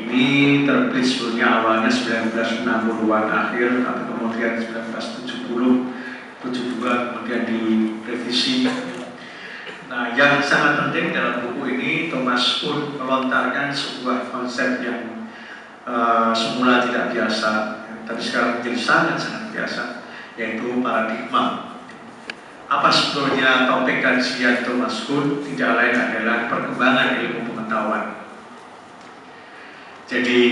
Ini terbit sebelumnya awalnya 1960-an akhir, tapi kemudian 1970, 72 kemudian direvisi. Nah, yang sangat penting dalam buku ini, Thomas Kuhn melontarkan sebuah konsep yang semula tidak biasa, tapi sekarang menjadi sangat-sangat biasa, yaitu paradigma. Apa sebetulnya topik kajian Thomas Kuhn? Tidak lain adalah perkembangan ilmu pengetahuan. Jadi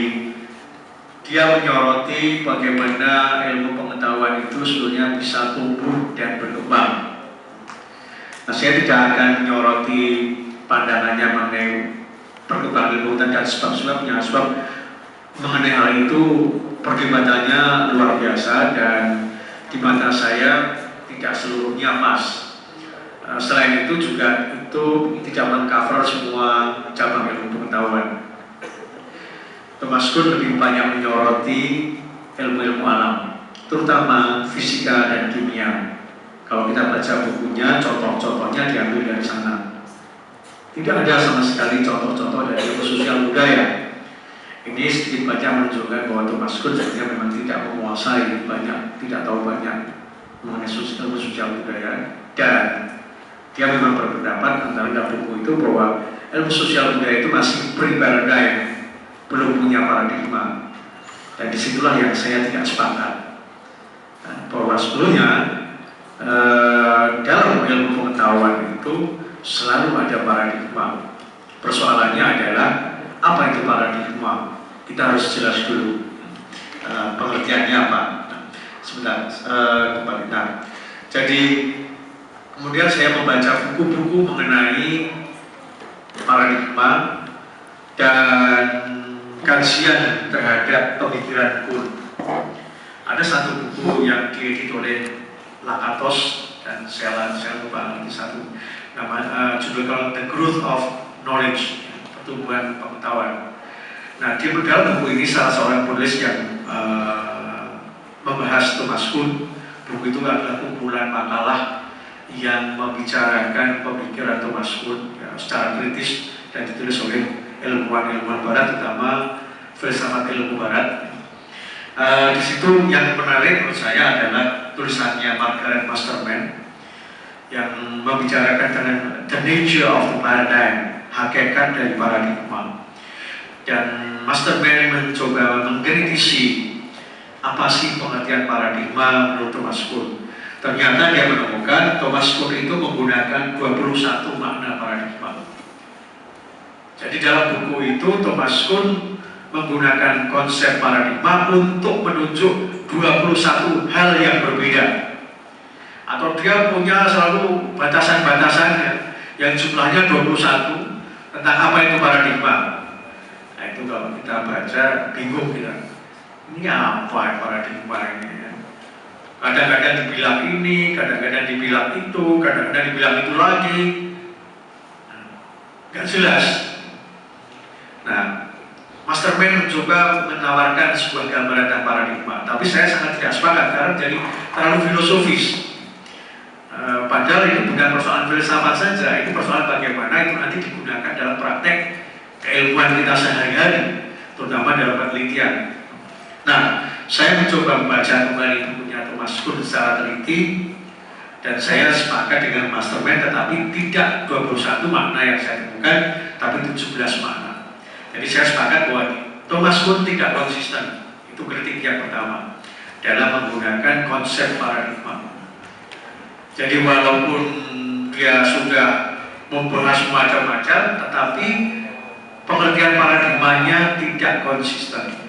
dia menyoroti bagaimana ilmu pengetahuan itu sebetulnya bisa tumbuh dan berkembang. Nah, saya tidak akan menyoroti pandangannya mengenai perkembangan ilmu dan sebab-sebabnya, sebab mengenai hal itu perdebatannya luar biasa dan di mata saya tidak seluruhnya pas. Selain itu juga itu tidak mengcover semua cabang ilmu pengetahuan. Thomas Kuhn lebih banyak menyoroti ilmu-ilmu alam, terutama fisika dan kimia. Kalau kita baca bukunya, contoh-contohnya diambil dari sana. Tidak ada sama sekali contoh-contoh dari ilmu sosial budaya. Ini sedikit banyak menunjukkan bahwa Thomas Kuhn sebenarnya memang tidak menguasai banyak, tidak tahu banyak mengenai ilmu sosial budaya, dan dia memang berpendapat antara dalam buku itu bahwa ilmu sosial budaya itu masih pre-paradigm, belum punya paradigma, dan disitulah yang saya tidak sepakat. Bahwa sebetulnya dalam ilmu pengetahuan itu selalu ada paradigma. Persoalannya adalah apa itu paradigma? Kita harus jelas dulu pengertiannya apa. Sebentar, kembali. Nah, jadi kemudian saya membaca buku-buku mengenai paradigma dan kajian terhadap pemikiran Kuhn. Ada satu buku yang diedit oleh Lakatos dan saya lupa lagi satu nama, judulnya The Growth of Knowledge, pertumbuhan pengetahuan. Nah, di dalam buku ini salah seorang penulis yang membahas Thomas Kuhn. Buku itu adalah kumpulan makalah yang membicarakan pemikiran Thomas Kuhn ya, secara kritis dan ditulis oleh ilmuwan-ilmuwan Barat, terutama filsafat ilmu Barat. Di situ yang menarik menurut saya adalah tulisannya Margaret Masterman yang membicarakan tentang the nature of the paradigm, hakikat dari paradigma. Dan Masterman mencoba mengkritisi apa sih pengertian paradigma menurut Thomas Kuhn. Ternyata dia menemukan Thomas Kuhn itu menggunakan 21 makna paradigma. Jadi dalam buku itu Thomas Kuhn menggunakan konsep paradigma untuk menunjuk 21 hal yang berbeda. Atau dia punya selalu batasan-batasannya yang jumlahnya 21 tentang apa itu paradigma. Nah, itu kalau kita baca bingung kita. Ini apa paradigma ini? Kadang-kadang dibilang ini, kadang-kadang dibilang itu, kadang-kadang dibilang itu lagi. Gak jelas. Nah, Masterman mencoba menawarkan sebuah gambaran tentang paradigma, tapi saya sangat tidak sepakat karena jadi terlalu filosofis. Padahal ini bukan persoalan filsafat saja, itu persoalan bagaimana itu nanti digunakan dalam praktek keilmuan kita sehari-hari, terutama dalam penelitian. Nah, saya mencoba membaca kembali bukunya Thomas Kuhn secara teliti, dan saya sepakat dengan Masterman, tetapi tidak 21 makna yang saya temukan, tapi 17 makna. Jadi saya sepakat bahwa Thomas Kuhn tidak konsisten, itu kritik yang pertama, dalam menggunakan konsep paradigma. Jadi walaupun dia sudah membahas macam-macam, tetapi pengertian paradigmanya tidak konsisten.